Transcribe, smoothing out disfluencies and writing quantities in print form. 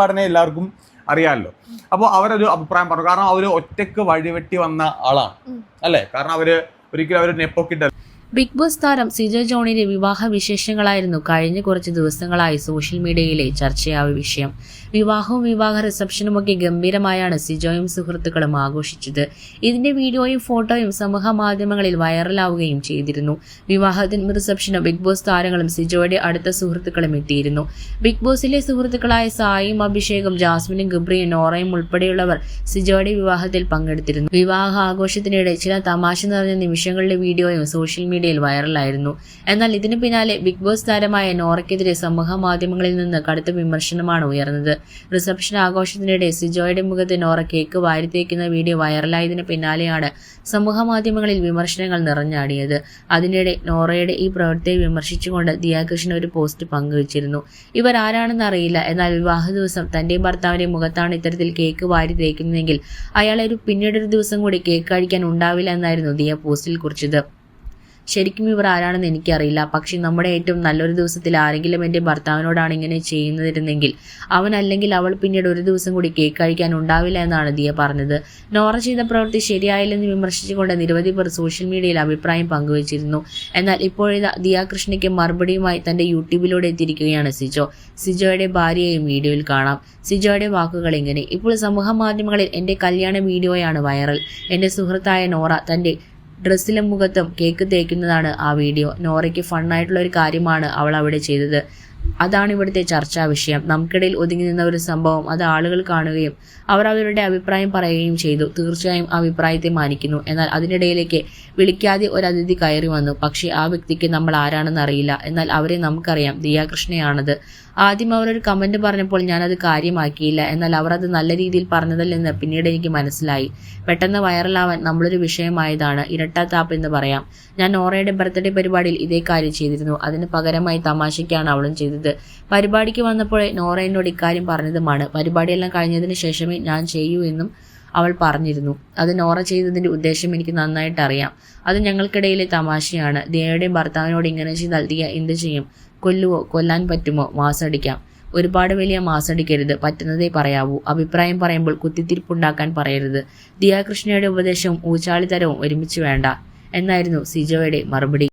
പാടിനെ എല്ലാവർക്കും അറിയാമല്ലോ. അപ്പോൾ അവരൊരു അഭിപ്രായം പറഞ്ഞു. കാരണം അവർ ഒറ്റയ്ക്ക് വഴിവെട്ടി വന്ന ആളാണ് അല്ലേ. കാരണം ഒരിക്കലും അവർ നെപ്പോക്കിട്ട് ബിഗ് ബോസ് താരം സിജോ ജോണിന്റെ വിവാഹ വിശേഷങ്ങളായിരുന്നു കഴിഞ്ഞ കുറച്ച് ദിവസങ്ങളായി സോഷ്യൽ മീഡിയയിലെ ചർച്ചയായ വിഷയം. വിവാഹവും വിവാഹ റിസപ്ഷനുമൊക്കെ ഗംഭീരമായാണ് സിജോയും സുഹൃത്തുക്കളും ആഘോഷിച്ചത്. ഇതിന്റെ വീഡിയോയും ഫോട്ടോയും സമൂഹ മാധ്യമങ്ങളിൽ വൈറലാവുകയും ചെയ്തിരുന്നു. വിവാഹത്തിനും റിസപ്ഷനും ബിഗ് ബോസ് താരങ്ങളും സിജോയുടെ അടുത്ത സുഹൃത്തുക്കളും എത്തിയിരുന്നു. ബിഗ് ബോസിലെ സുഹൃത്തുക്കളായ സായിയും അഭിഷേകും ജാസ്മിനും ഗബ്രിയും നോറയും ഉൾപ്പെടെയുള്ളവർ സിജോയുടെ വിവാഹത്തിൽ പങ്കെടുത്തിരുന്നു. വിവാഹ ആഘോഷത്തിനിടെ ചില തമാശ നിറഞ്ഞ നിമിഷങ്ങളുടെ വീഡിയോയും സോഷ്യൽ മീഡിയയിൽ വൈറലായിരുന്നു. എന്നാൽ ഇതിനു പിന്നാലെ ബിഗ് ബോസ് താരമായ നോറയ്ക്കെതിരെ സമൂഹ മാധ്യമങ്ങളിൽ നിന്ന് കടുത്ത വിമർശനമാണ് ഉയർന്നത്. റിസപ്ഷൻ ആഘോഷത്തിനിടെ സിജോയുടെ മുഖത്ത് നോറ കേക്ക് വാരിത്തേക്കുന്ന വീഡിയോ വൈറലായതിനു പിന്നാലെയാണ് സമൂഹ മാധ്യമങ്ങളിൽ വിമർശനങ്ങൾ നിറഞ്ഞാടിയത്. അതിനിടെ നോറയുടെ ഈ പ്രവൃത്തിയെ വിമർശിച്ചുകൊണ്ട് ദിയാകൃഷ്ണൻ ഒരു പോസ്റ്റ് പങ്കുവച്ചിരുന്നു. ഇവർ ആരാണെന്ന് അറിയില്ല, എന്നാൽ വിവാഹ ദിവസം തന്റെ ഭർത്താവിന്റെ മുഖത്താണ് ഇത്തരത്തിൽ കേക്ക് വാരി തേക്കുന്നതെങ്കിൽ അയാളെ പിന്നീടൊരു ദിവസം കൂടി കേക്ക് കഴിക്കാൻ ഉണ്ടാവില്ല എന്നായിരുന്നു ദിയ പോസ്റ്റിൽ കുറിച്ചത്. ശരിക്കും ഇവർ ആരാണെന്ന് എനിക്കറിയില്ല, പക്ഷെ നമ്മുടെ ഏറ്റവും നല്ലൊരു ദിവസത്തിൽ ആരെങ്കിലും എൻ്റെ ഭർത്താവിനോടാണ് ഇങ്ങനെ ചെയ്യുന്നതിരുന്നെങ്കിൽ അവൻ അല്ലെങ്കിൽ അവൾ പിന്നീട് ഒരു ദിവസം കൂടി കേക്ക് കഴിക്കാൻ ഉണ്ടാവില്ല എന്നാണ് ദിയ പറഞ്ഞത്. നോറ ചെയ്ത പ്രവൃത്തി ശരിയായില്ലെന്ന് വിമർശിച്ചുകൊണ്ട് നിരവധി പേർ സോഷ്യൽ മീഡിയയിൽ അഭിപ്രായം പങ്കുവച്ചിരുന്നു. എന്നാൽ ഇപ്പോഴിതാ ദിയാകൃഷ്ണയ്ക്ക് മറുപടിയുമായി തന്റെ യൂട്യൂബിലൂടെ എത്തിയിരിക്കുകയാണ് സിജോ. സിജോയുടെ ഭാര്യയെയും വീഡിയോയിൽ കാണാം. സിജോയുടെ വാക്കുകൾ ഇങ്ങനെ: ഇപ്പോൾ സമൂഹ മാധ്യമങ്ങളിൽ എൻ്റെ കല്യാണ വീഡിയോയാണ് വൈറൽ. എൻ്റെ സുഹൃത്തായ നോറ തൻ്റെ ഡ്രസ്സിലും മുഖത്തും കേക്ക് തേക്കുന്നതാണ് ആ വീഡിയോ. നോറയ്ക്ക് ഫണ്ണായിട്ടുള്ള ഒരു കാര്യമാണ് അവൾ അവിടെ ചെയ്തത്. അതാണ് ഇവിടുത്തെ ചർച്ചാ വിഷയം. നമുക്കിടയിൽ ഒതുങ്ങി നിന്ന ഒരു സംഭവം അത് ആളുകൾ കാണുകയും അവർ അവരുടെ അഭിപ്രായം പറയുകയും ചെയ്തു. തീർച്ചയായും ആ അഭിപ്രായത്തെ മാനിക്കുന്നു. എന്നാൽ അതിനിടയിലേക്ക് വിളിക്കാതെ ഒരു അതിഥി കയറി വന്നു. പക്ഷേ ആ വ്യക്തിക്ക് നമ്മൾ ആരാണെന്ന് അറിയില്ല. എന്നാൽ അവരെ നമുക്കറിയാം, ദിയാകൃഷ്ണയാണത്. ആദ്യം അവരൊരു കമന്റ് പറഞ്ഞപ്പോൾ ഞാനത് കാര്യമാക്കിയില്ല. എന്നാൽ അവർ അത് നല്ല രീതിയിൽ പറഞ്ഞതല്ലെന്ന് പിന്നീട് എനിക്ക് മനസ്സിലായി. പെട്ടെന്ന് വൈറലാവാൻ നമ്മളൊരു വിഷയമായതാണ്. ഇരട്ടാത്താപ്പ് എന്ന് പറയാം. ഞാൻ നോറയുടെ ബർത്ത്ഡേ പരിപാടിയിൽ ഇതേ കാര്യം ചെയ്തിരുന്നു. അതിന് പകരമായി തമാശയ്ക്കാണ് അവളും ചെയ്തത്. പരിപാടിക്ക് വന്നപ്പോഴേ നോറ എന്നോട് ഇക്കാര്യം പറഞ്ഞതുമാണ്. പരിപാടിയെല്ലാം കഴിഞ്ഞതിന് ശേഷമേ ഞാൻ ചെയ്യൂ എന്നും അവൾ പറഞ്ഞിരുന്നു. അത് നോറ ചെയ്തതിന്റെ ഉദ്ദേശം എനിക്ക് നന്നായിട്ട് അറിയാം. അത് ഞങ്ങൾക്കിടയിലെ തമാശയാണ്. ദിയയുടെ ഭർത്താവിനോട് ഇങ്ങനെ ചെയ്താൽ ദിയ എന്ത് ചെയ്യും? കൊല്ലുവോ? കൊല്ലാൻ പറ്റുമോ? മാസടിക്കാം. ഒരുപാട് വലിയ മാസടിക്കരുത്, പറ്റുന്നതേ പറയാവൂ. അഭിപ്രായം പറയുമ്പോൾ കുത്തിത്തിരിപ്പുണ്ടാക്കാൻ പറയരുത്. ദിയാകൃഷ്ണയുടെ ഉപദേശവും ഊച്ചാളിത്തരവും ഒരുമിച്ച് വേണ്ട എന്നായിരുന്നു സിജോയുടെ മറുപടി.